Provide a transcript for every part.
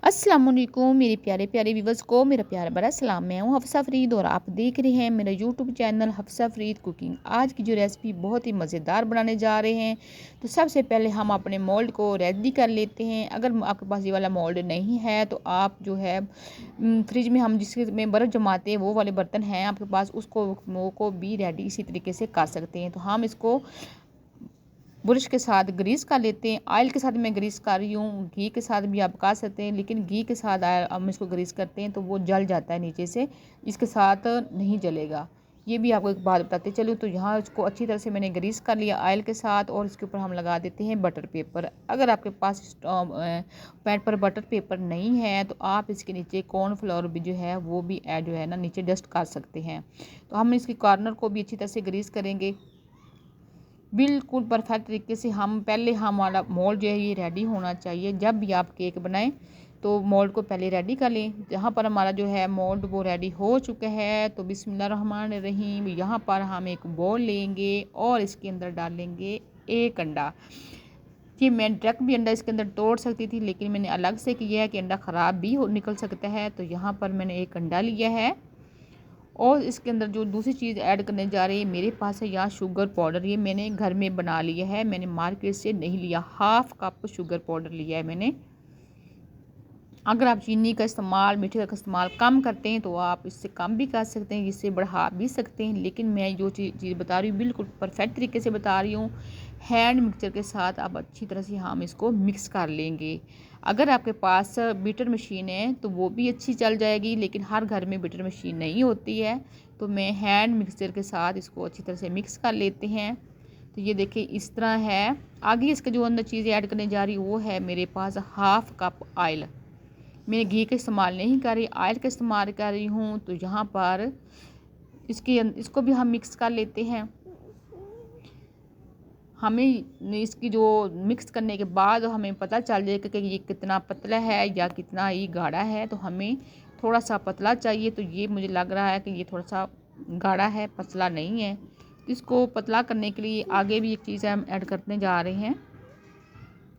अस्सलामुअलैकुम मेरे प्यारे प्यारे व्यूवर्स को मेरा प्यारा बड़ा सलाम। मैं हूँ हफ्सा फ़रीद और आप देख रहे हैं मेरा YouTube channel Hafsa Farid cooking. आज की जो रेसिपी बहुत ही मज़ेदार बनाने जा रहे हैं। तो सबसे पहले हम अपने मोल्ड को रेडी कर लेते हैं। अगर आपके पास ये वाला मोल्ड नहीं है तो आप जो है फ्रिज में हम जिसमें बर्फ़ जमाते हैं वो वाले बर्तन हैं आपके पास, उसको भी रेडी इसी तरीके से कर सकते हैं। तो हम इसको ब्रश के साथ ग्रीस कर लेते हैं। ऑयल के साथ मैं ग्रीस कर रही हूँ, घी के साथ भी आप कर सकते हैं, लेकिन घी के साथ हम इसको ग्रीस करते हैं तो वो जल जाता है नीचे से, इसके साथ नहीं जलेगा। ये भी आपको एक बात बताते चलूँ। तो यहाँ इसको अच्छी तरह से मैंने ग्रीस कर लिया ऑयल के साथ और इसके ऊपर हम लगा देते हैं बटर पेपर। अगर आपके पास पैन पर बटर पेपर नहीं है तो आप इसके नीचे कॉर्नफ्लोर भी जो है वो भी जो है ना नीचे डस्ट कर सकते हैं। तो हम इसकी कॉर्नर को भी अच्छी तरह से ग्रीस करेंगे बिल्कुल परफेक्ट तरीके से। हम पहले हमारा मोल्ड जो है ये रेडी होना चाहिए। जब भी आप केक बनाएं तो मोल्ड को पहले रेडी कर लें। जहाँ पर हमारा जो है मोल्ड वो रेडी हो चुका है तो बिस्मिल्लाहिर्रहमानिर्रहीम यहाँ पर हम एक बोल लेंगे और इसके अंदर डालेंगे एक अंडा। कि मैं डायरेक्ट भी अंडा इसके अंदर तोड़ सकती थी, लेकिन मैंने अलग से किया है कि अंडा ख़राब भी निकल सकता है। तो यहाँ पर मैंने एक अंडा लिया है और इसके अंदर जो दूसरी चीज़ ऐड करने जा रही है मेरे पास है यहाँ शुगर पाउडर। ये मैंने घर में बना लिया है, मैंने मार्केट से नहीं लिया। हाफ़ कप शुगर पाउडर लिया है मैंने। अगर आप चीनी का इस्तेमाल, मीठे का इस्तेमाल कम करते हैं तो आप इससे कम भी कर सकते हैं, इससे बढ़ा भी सकते हैं, लेकिन मैं जो चीज़ बता रही हूँ बिल्कुल परफेक्ट तरीके से बता रही हूँ। हैंड मिक्सचर के साथ अब अच्छी तरह से हम इसको मिक्स कर लेंगे। अगर आपके पास बीटर मशीन है तो वो भी अच्छी चल जाएगी, लेकिन हर घर में बीटर मशीन नहीं होती है। तो मैं हैंड मिक्सचर के साथ इसको अच्छी तरह से मिक्स कर लेते हैं। तो ये देखिए इस तरह है। आगे इसके जो अंदर चीज़ें ऐड करने जा रही वो है मेरे पास हाफ़ कप ऑयल। मैं घी का इस्तेमाल नहीं कर रही, ऑयल का इस्तेमाल कर रही हूँ। तो यहाँ पर इसको भी हम मिक्स कर लेते हैं। हमें इसकी जो मिक्स करने के बाद हमें पता चल जाएगा कि ये कितना पतला है या कितना ही गाढ़ा है। तो हमें थोड़ा सा पतला चाहिए, तो ये मुझे लग रहा है कि ये थोड़ा सा गाढ़ा है, पतला नहीं है। तो इसको पतला करने के लिए आगे भी एक चीज़ हम ऐड करने जा रहे हैं।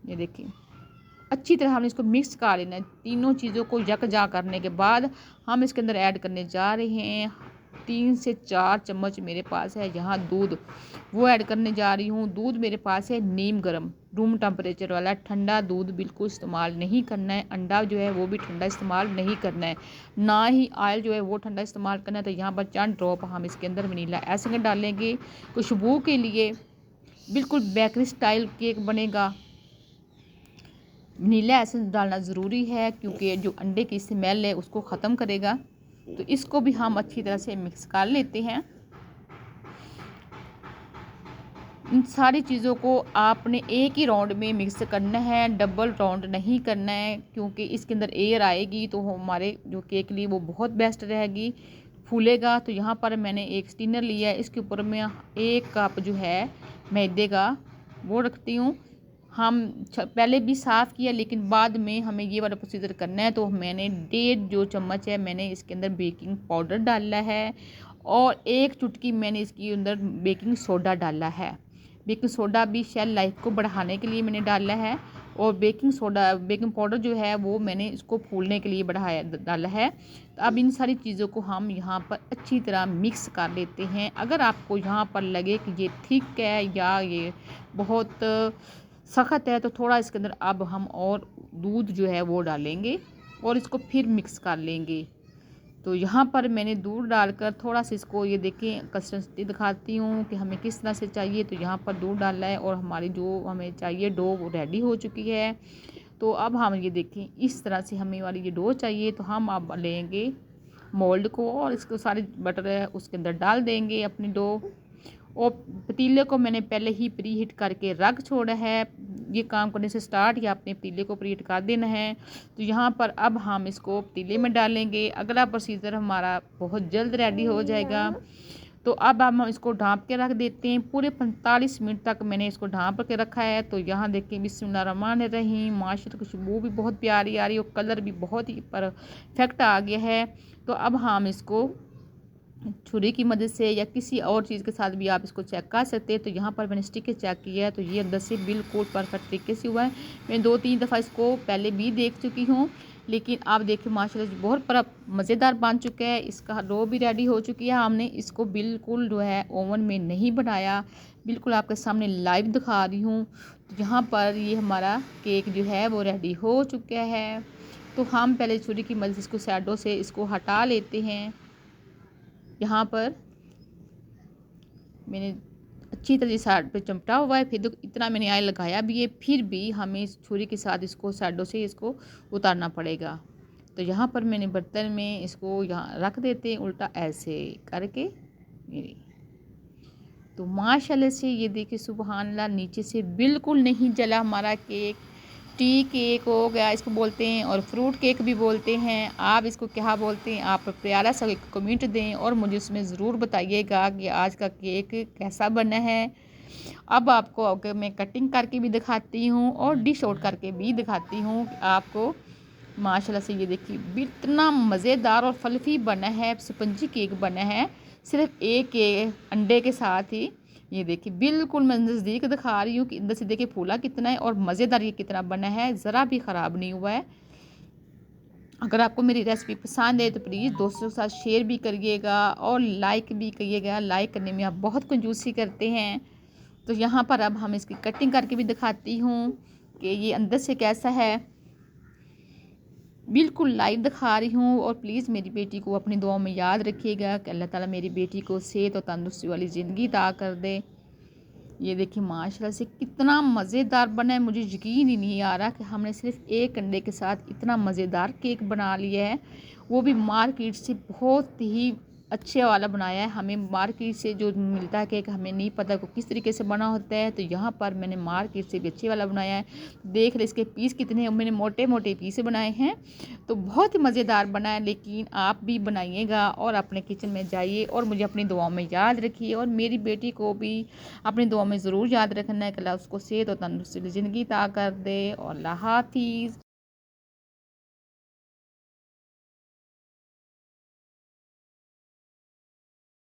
ये देखिए अच्छी तरह हमने इसको मिक्स कर लेना है। तीनों चीज़ों को यकजा करने के बाद हम इसके अंदर ऐड करने जा रहे हैं 3 से 4 चम्मच मेरे पास है यहाँ दूध, वो ऐड करने जा रही हूँ। दूध मेरे पास है नीम गर्म रूम टेम्परेचर वाला, ठंडा दूध बिल्कुल इस्तेमाल नहीं करना है। अंडा जो है वो भी ठंडा इस्तेमाल नहीं करना है, ना ही ऑयल जो है वो ठंडा इस्तेमाल करना है। तो यहाँ पर चंद ड्रॉप हम इसके अंदर वनीला एसेंस डालेंगे खुशबू के लिए। बिल्कुल बेकरी स्टाइल केक बनेगा। वनीला एसेंस डालना ज़रूरी है क्योंकि जो अंडे की स्मेल है उसको ख़त्म करेगा। तो इसको भी हम अच्छी तरह से मिक्स कर लेते हैं। इन सारी चीज़ों को आपने एक ही राउंड में मिक्स करना है, डबल राउंड नहीं करना है, क्योंकि इसके अंदर एयर आएगी तो हमारे जो केक लिए वो बहुत बेस्ट रहेगी, फूलेगा। तो यहाँ पर मैंने एक स्टीनर लिया है, इसके ऊपर मैं 1 कप जो है मैदे का वो रखती हूँ। हम पहले भी साफ़ किया, लेकिन बाद में हमें ये वाला प्रोसीजर करना है। तो मैंने 1.5 जो चम्मच है मैंने इसके अंदर बेकिंग पाउडर डाला है और 1 चुटकी मैंने इसके अंदर बेकिंग सोडा डाला है। बेकिंग सोडा भी शेल लाइफ को बढ़ाने के लिए मैंने डाला है और बेकिंग पाउडर जो है वो मैंने इसको फूलने के लिए डाला है। तो अब इन सारी चीज़ों को हम यहाँ पर अच्छी तरह मिक्स कर लेते हैं। अगर आपको यहाँ पर लगे कि ये ठीक है या ये बहुत सख्त है तो थोड़ा इसके अंदर अब हम और दूध जो है वो डालेंगे और इसको फिर मिक्स कर लेंगे। तो यहाँ पर मैंने दूध डालकर थोड़ा सा इसको ये देखें कंसिस्टेंसी दिखाती हूँ कि हमें किस तरह से चाहिए। तो यहाँ पर दूध डाला है और हमारी जो हमें चाहिए डो वो रेडी हो चुकी है। तो अब हम ये देखें इस तरह से हमें वाली ये डो चाहिए। तो हम अब लेंगे मोल्ड को और इसको सारे बटर है उसके अंदर डाल देंगे अपनी डो। और पतीले को मैंने पहले ही प्री हीट करके रख छोड़ा है। ये काम करने से स्टार्ट या अपने पतीले को प्री हीट कर देना है। तो यहाँ पर अब हम इसको पतीले में डालेंगे। अगला प्रोसीजर हमारा बहुत जल्द रेडी हो जाएगा। तो अब हम इसको ढाँप के रख देते हैं। पूरे 45 मिनट तक मैंने इसको ढाँप के रखा है। तो यहाँ देखिए बिस्मिल्लाहिर्रहमानिर्रहीम माशाअल्लाह खुशबू भी बहुत प्यारी आ रही है और कलर भी बहुत ही परफेक्ट आ गया है। तो अब हम इसको छुरी की मदद से या किसी और चीज़ के साथ भी आप इसको चेक कर सकते हैं। तो यहाँ पर मैंने स्टिक चेक किया है तो ये अंदर से बिल्कुल परफेक्ट तरीके से हुआ है। मैं 2-3 दफ़ा इसको पहले भी देख चुकी हूँ, लेकिन आप देखिए माशाल्लाह से बहुत बड़ा मज़ेदार बन चुका है। इसका डो भी रेडी हो चुकी है। हमने इसको बिल्कुल जो है ओवन में नहीं बनाया, बिल्कुल आपके सामने लाइव दिखा रही हूँ। तो यहाँ पर ये हमारा केक जो है वो रेडी हो चुका है। तो हम पहले छुरी की मदद से इसको साइडों से इसको हटा लेते हैं। यहाँ पर मैंने अच्छी तरह से साइड पे चमटा हुआ है, फिर इतना मैंने ऑयल लगाया भी है, फिर भी हमें इस छुरी के साथ इसको साइडों से इसको उतारना पड़ेगा। तो यहाँ पर मैंने बर्तन में इसको यहाँ रख देते हैं उल्टा ऐसे करके मेरी। तो माशाल्लाह से ये देखिए सुबहान अल्लाह, नीचे से बिल्कुल नहीं जला हमारा केक। टी केक हो गया इसको बोलते हैं, और फ्रूट केक भी बोलते हैं। आप इसको क्या बोलते हैं, आप प्यारा सा एक कमेंट दें और मुझे उसमें ज़रूर बताइएगा कि आज का केक कैसा बना है। अब आपको अगर मैं कटिंग करके भी दिखाती हूँ और डिश आउट करके भी दिखाती हूँ आपको। माशाल्लाह से ये देखिए इतना मज़ेदार और फलफी बना है, स्पंजी केक बना है सिर्फ एक अंडे के साथ ही। ये देखिए बिल्कुल मैं नज़दीक दिखा रही हूँ कि अंदर से देखिए फूला कितना है और मज़ेदार ये कितना बना है, ज़रा भी ख़राब नहीं हुआ है। अगर आपको मेरी रेसिपी पसंद है तो प्लीज़ दोस्तों के साथ शेयर भी करिएगा और लाइक भी करिएगा। लाइक करने में आप बहुत कंजूसी करते हैं। तो यहाँ पर अब हम इसकी कटिंग करके भी दिखाती हूँ कि ये अंदर से कैसा है, बिल्कुल लाइव दिखा रही हूँ। और प्लीज़ मेरी बेटी को अपनी दुआओं में याद रखिएगा कि अल्लाह ताला मेरी बेटी को सेहत और तंदुरुस्ती वाली ज़िंदगी अता कर दे। ये देखिए माशाल्लाह से कितना मज़ेदार बना है, मुझे यकीन ही नहीं आ रहा कि हमने सिर्फ एक अंडे के साथ इतना मज़ेदार केक बना लिया है, वो भी मार्केट से बहुत ही अच्छे वाला बनाया है। हमें मार्केट से जो मिलता है केक हमें नहीं पता को किस तरीके से बना होता है, तो यहाँ पर मैंने मार्केट से भी अच्छे वाला बनाया है। देख ले इसके पीस कितने हैं, मैंने मोटे मोटे पीस बनाए हैं, तो बहुत ही मज़ेदार बना है। लेकिन आप भी बनाइएगा और अपने किचन में जाइए और मुझे अपनी दुआओं में याद रखिए, और मेरी बेटी को भी अपनी दुआ में ज़रूर याद रखना है कि अल्लाह उसको सेहत और तंदुरुस्ती ज़िंदगी अता कर दे। और अल्लाह हाफ़िज़।